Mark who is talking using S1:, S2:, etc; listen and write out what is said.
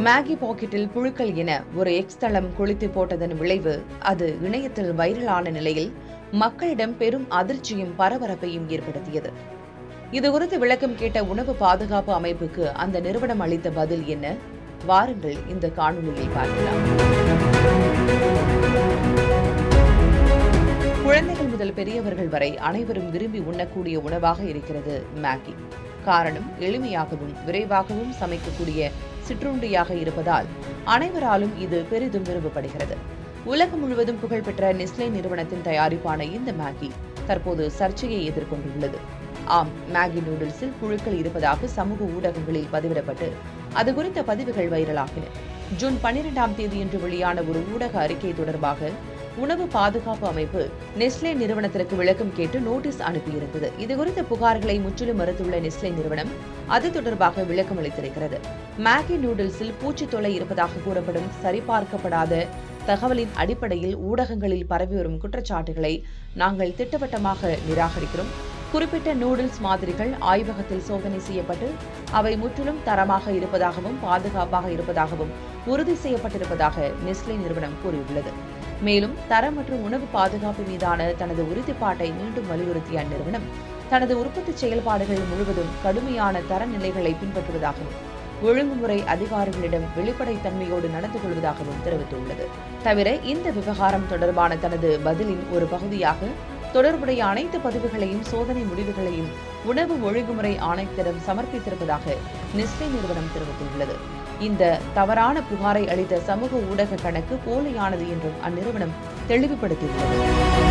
S1: Maggi பாக்கெட்டில் புழுக்கள் என ஒரு எக்ஸ் தளம் கொளுத்தி போட்டதன் விளைவு அது இணையத்தில் வைரலான நிலையில் மக்களிடம் பெரும் அதிர்ச்சியும் பரபரப்பையும் ஏற்படுத்தியது. இதுகுறித்து விளக்கம் கேட்ட உணவு பாதுகாப்பு அமைப்புக்கு அந்த நிறுவனம் அளித்த பதில் என்ன? வாருங்கள் இந்த காணொலியில் பார்க்கலாம். குழந்தைகள் முதல் பெரியவர்கள் வரை அனைவரும் விரும்பி உண்ணக்கூடிய உணவாக இருக்கிறது மேகி. காரணம், எளிமையாகவும் விரைவாகவும் சமைக்கக்கூடிய சிற்றுண்டியாக இருப்பதால் அனைவராலும் இது பெரிதும் விரும்பப்படுகிறது. உலகம் முழுவதும் புகழ்பெற்ற நெஸ்லே நிறுவனத்தின் தயாரிப்பான இந்த மேகி தற்போது சர்ச்சையை எதிர்கொண்டுள்ளது. ஆம், மேகி நூடுல்ஸில் புழுக்கள் இருப்பதாக சமூக ஊடகங்களில் பதிவிடப்பட்டு அது குறித்த பதிவுகள் வைரலாகின. ஜூன் 12ஆம் தேதியன்று வெளியான ஒரு ஊடக அறிக்கை தொடர்பாக உணவு பாதுகாப்பு அமைப்பு நெஸ்லே நிறுவனத்திற்கு விளக்கம் கேட்டு நோட்டீஸ் அனுப்பியிருந்தது. இதுகுறித்த புகார்களை முற்றிலும் மறுத்துள்ள நெஸ்லே நிறுவனம் அது தொடர்பாக விளக்கம் அளித்திருக்கிறது. மேகி நூடுல்ஸில் பூச்சித்தொல்லை இருப்பதாக கூறப்படும் சரிபார்க்கப்படாத தகவலின் அடிப்படையில் ஊடகங்களில் பரவி வரும் குற்றச்சாட்டுகளை நாங்கள் திட்டவட்டமாக நிராகரிக்கிறோம். குறிப்பிட்ட நூடுல்ஸ் மாதிரிகள் ஆய்வகத்தில் சோதனை செய்யப்பட்டு அவை முற்றிலும் தரமாக இருப்பதாகவும் பாதுகாப்பாக இருப்பதாகவும் உறுதி செய்யப்பட்டிருப்பதாக நெஸ்லே நிறுவனம் கூறியுள்ளது. மேலும் தரம் மற்றும் உணவு பாதுகாப்பு மீதான தனது உறுதிப்பாட்டை மீண்டும் வலியுறுத்திய அந்நிறுவனம் தனது உற்பத்தி செயல்பாடுகள் முழுவதும் கடுமையான தரநிலைகளை பின்பற்றுவதாகவும் ஒழுங்குமுறை அதிகாரிகளிடம் வெளிப்படைத்தன்மையோடு நடந்து கொள்வதாகவும் தெரிவித்துள்ளது. தவிர இந்த விவகாரம் தொடர்பான தனது பதிலின் ஒரு பகுதியாக தொடர்புடைய அனைத்து பதிவுகளையும் சோதனை முடிவுகளையும் உணவு ஒழுங்குமுறை ஆணையத்திடம் சமர்ப்பித்திருப்பதாக நெஸ்லே நிறுவனம் தெரிவித்துள்ளது. இந்த தவறான புகாரை அளித்த சமூக ஊடக கணக்கு போலியானது என்றும் அந்நிறுவனம் தெளிவுபடுத்தியுள்ளது.